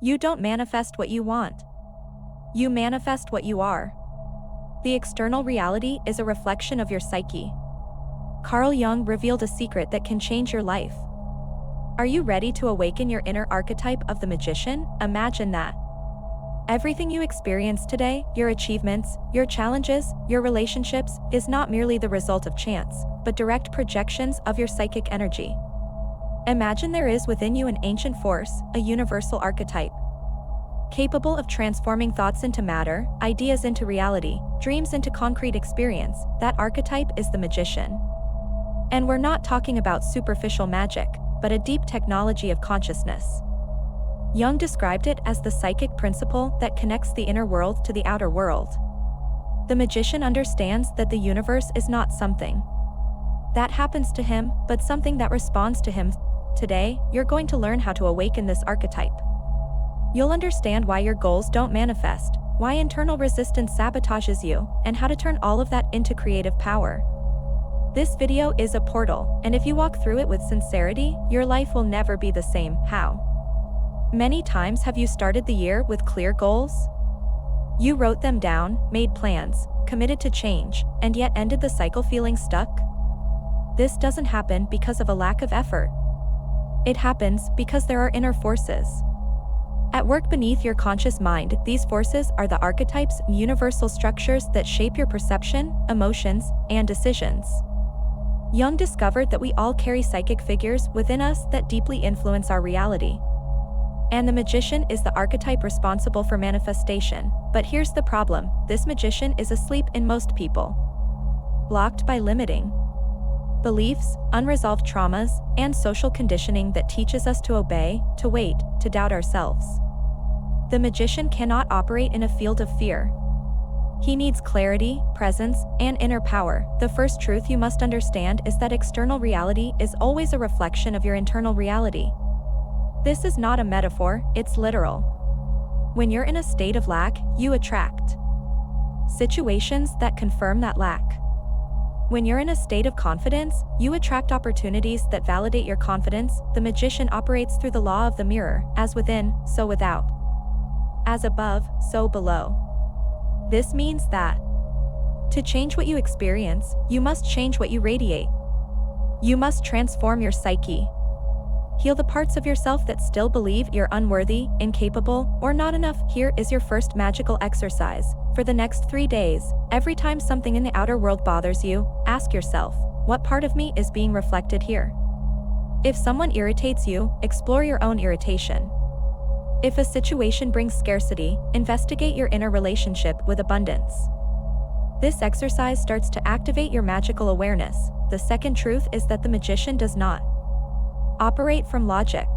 You don't manifest what you want. You manifest what you are. The external reality is a reflection of your psyche. Carl Jung revealed a secret that can change your life. Are you ready to awaken your inner archetype of the magician? Imagine that. Everything you experience today, your achievements, your challenges, your relationships, is not merely the result of chance, but direct projections of your psychic energy. Imagine there is within you an ancient force, a universal archetype. Capable of transforming thoughts into matter, ideas into reality, dreams into concrete experience, that archetype is the magician. And we're not talking about superficial magic, but a deep technology of consciousness. Jung described it as the psychic principle that connects the inner world to the outer world. The magician understands that the universe is not something that happens to him, but something that responds to him. Today, you're going to learn how to awaken this archetype. You'll understand why your goals don't manifest, why internal resistance sabotages you, and how to turn all of that into creative power. This video is a portal, and if you walk through it with sincerity, your life will never be the same. How many times have you started the year with clear goals? You wrote them down, made plans, committed to change, and yet ended the cycle feeling stuck? This doesn't happen because of a lack of effort. It happens because there are inner forces at work beneath your conscious mind. These forces are the archetypes, universal structures that shape your perception, emotions, and decisions. Jung discovered that we all carry psychic figures within us that deeply influence our reality. And the magician is the archetype responsible for manifestation. But here's the problem: this magician is asleep in most people. Blocked by limiting beliefs, unresolved traumas, and social conditioning that teaches us to obey, to wait, to doubt ourselves. The magician cannot operate in a field of fear. He needs clarity, presence, and inner power. The first truth you must understand is that external reality is always a reflection of your internal reality. This is not a metaphor, it's literal. When you're in a state of lack, you attract situations that confirm that lack. When you're in a state of confidence, you attract opportunities that validate your confidence. The magician operates through the law of the mirror, as within, so without. As above, so below. This means that to change what you experience, you must change what you radiate. You must transform your psyche. Heal the parts of yourself that still believe you're unworthy, incapable, or not enough. Here is your first magical exercise. For the next 3 days, every time something in the outer world bothers you, ask yourself, what part of me is being reflected here? If someone irritates you, explore your own irritation. If a situation brings scarcity, investigate your inner relationship with abundance. This exercise starts to activate your magical awareness. The second truth is that the magician does not operate from logic.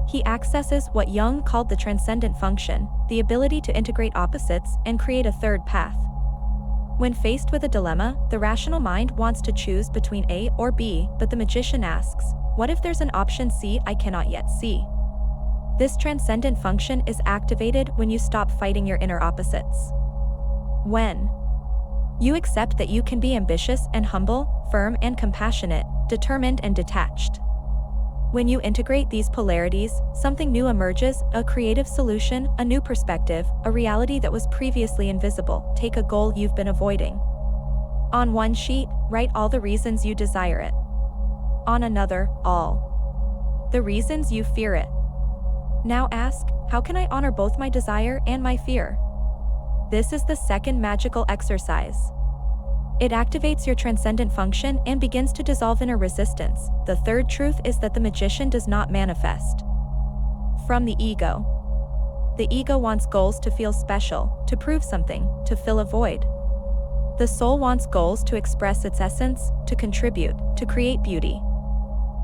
He accesses what Jung called the transcendent function, the ability to integrate opposites and create a third path. When faced with a dilemma, the rational mind wants to choose between A or B, but the magician asks, what if there's an option C I cannot yet see? This transcendent function is activated when you stop fighting your inner opposites. When you accept that you can be ambitious and humble, firm and compassionate, determined and detached. When you integrate these polarities, something new emerges, a creative solution, a new perspective, a reality that was previously invisible. Take a goal you've been avoiding. On one sheet, write all the reasons you desire it. On another, all the reasons you fear it. Now ask, how can I honor both my desire and my fear? This is the second magical exercise. It activates your transcendent function and begins to dissolve inner resistance. The third truth is that the magician does not manifest from the ego. The ego wants goals to feel special, to prove something, to fill a void. The soul wants goals to express its essence, to contribute, to create beauty.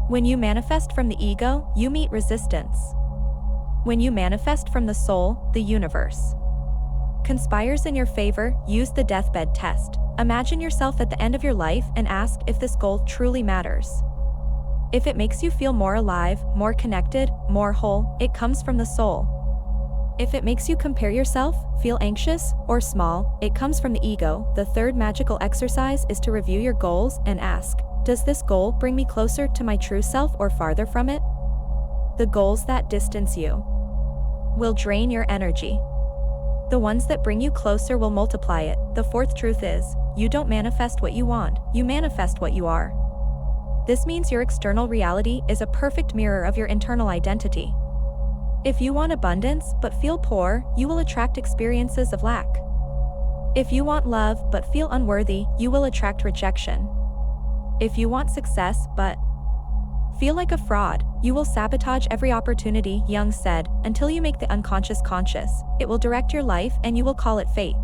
When you manifest from the ego, you meet resistance. When you manifest from the soul, the universe conspires in your favor. Use the deathbed test. Imagine yourself at the end of your life and ask if this goal truly matters. If it makes you feel more alive, more connected, more whole, it comes from the soul. If it makes you compare yourself, feel anxious, or small, it comes from the ego. The third magical exercise is to review your goals and ask, does this goal bring me closer to my true self or farther from it? The goals that distance you will drain your energy. The ones that bring you closer will multiply it. The fourth truth is, you don't manifest what you want, you manifest what you are. This means your external reality is a perfect mirror of your internal identity. If you want abundance but feel poor, you will attract experiences of lack. If you want love but feel unworthy, you will attract rejection. If you want success but feel like a fraud, you will sabotage every opportunity. Jung said, until you make the unconscious conscious, it will direct your life and you will call it fate.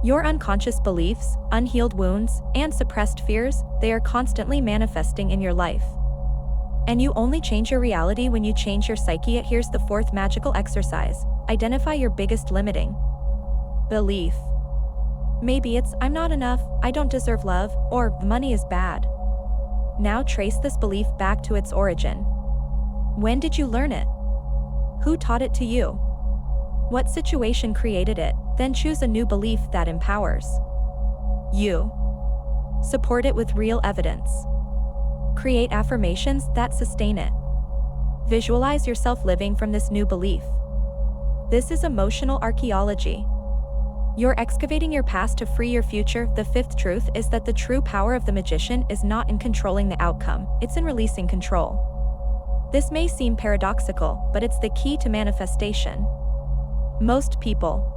Your unconscious beliefs, unhealed wounds, and suppressed fears, they are constantly manifesting in your life. And you only change your reality when you change your psyche. Here's the fourth magical exercise. Identify your biggest limiting belief. Maybe it's, I'm not enough, I don't deserve love, or money is bad. Now trace this belief back to its origin. When did you learn it? Who taught it to you? What situation created it? Then choose a new belief that empowers you. Support it with real evidence. Create affirmations that sustain it. Visualize yourself living from this new belief. This is emotional archaeology. You're excavating your past to free your future. The fifth truth is that the true power of the magician is not in controlling the outcome, it's in releasing control. This may seem paradoxical, but it's the key to manifestation. Most people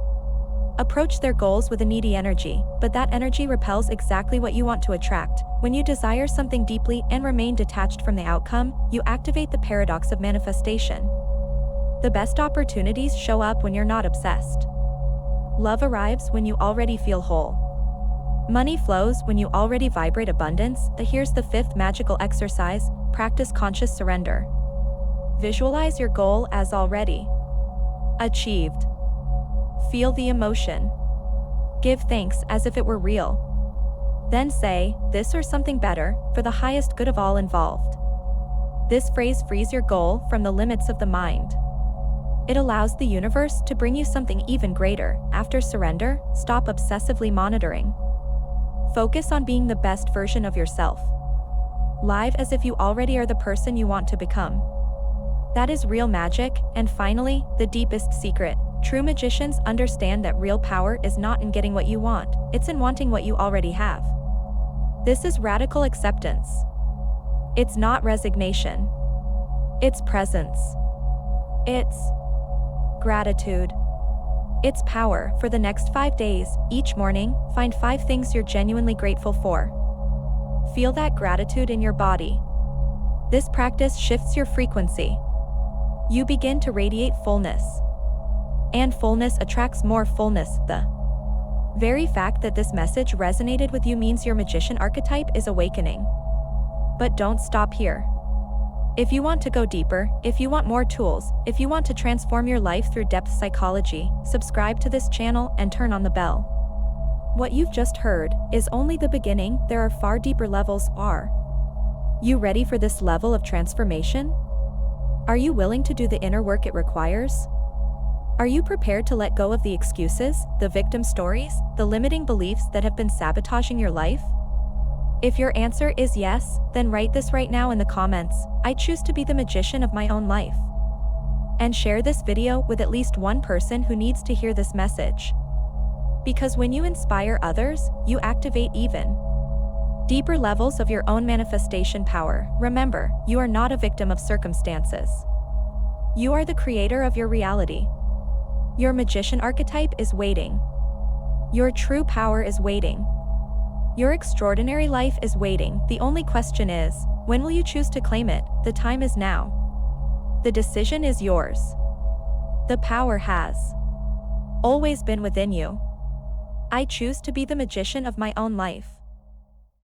approach their goals with a needy energy, but that energy repels exactly what you want to attract. When you desire something deeply and remain detached from the outcome, you activate the paradox of manifestation. The best opportunities show up when you're not obsessed. Love arrives when you already feel whole. Money flows when you already vibrate abundance. Here's the fifth magical exercise. Practice conscious surrender. Visualize your goal as already achieved. Feel the emotion. Give thanks as if it were real. Then say, this or something better, for the highest good of all involved. This phrase frees your goal from the limits of the mind. It allows the universe to bring you something even greater. After surrender, stop obsessively monitoring. Focus on being the best version of yourself. Live as if you already are the person you want to become. That is real magic. And finally, the deepest secret. True magicians understand that real power is not in getting what you want, it's in wanting what you already have. This is radical acceptance. It's not resignation. It's presence. It's gratitude. It's power. For the next 5 days, each morning, find 5 things you're genuinely grateful for. Feel that gratitude in your body. This practice shifts your frequency. You begin to radiate fullness. And fullness attracts more fullness. The very fact that this message resonated with you means your magician archetype is awakening. But don't stop here. If you want to go deeper, if you want more tools, if you want to transform your life through depth psychology, subscribe to this channel and turn on the bell. What you've just heard is only the beginning. There are far deeper levels. Are you ready for this level of transformation? Are you willing to do the inner work it requires? Are you prepared to let go of the excuses, the victim stories, the limiting beliefs that have been sabotaging your life? If your answer is yes, then write this right now in the comments. I choose to be the magician of my own life. And share this video with at least one person who needs to hear this message. Because when you inspire others, you activate even deeper levels of your own manifestation power. Remember, you are not a victim of circumstances. You are the creator of your reality. Your magician archetype is waiting. Your true power is waiting. Your extraordinary life is waiting. The only question is, when will you choose to claim it? The time is now. The decision is yours. The power has always been within you. I choose to be the magician of my own life.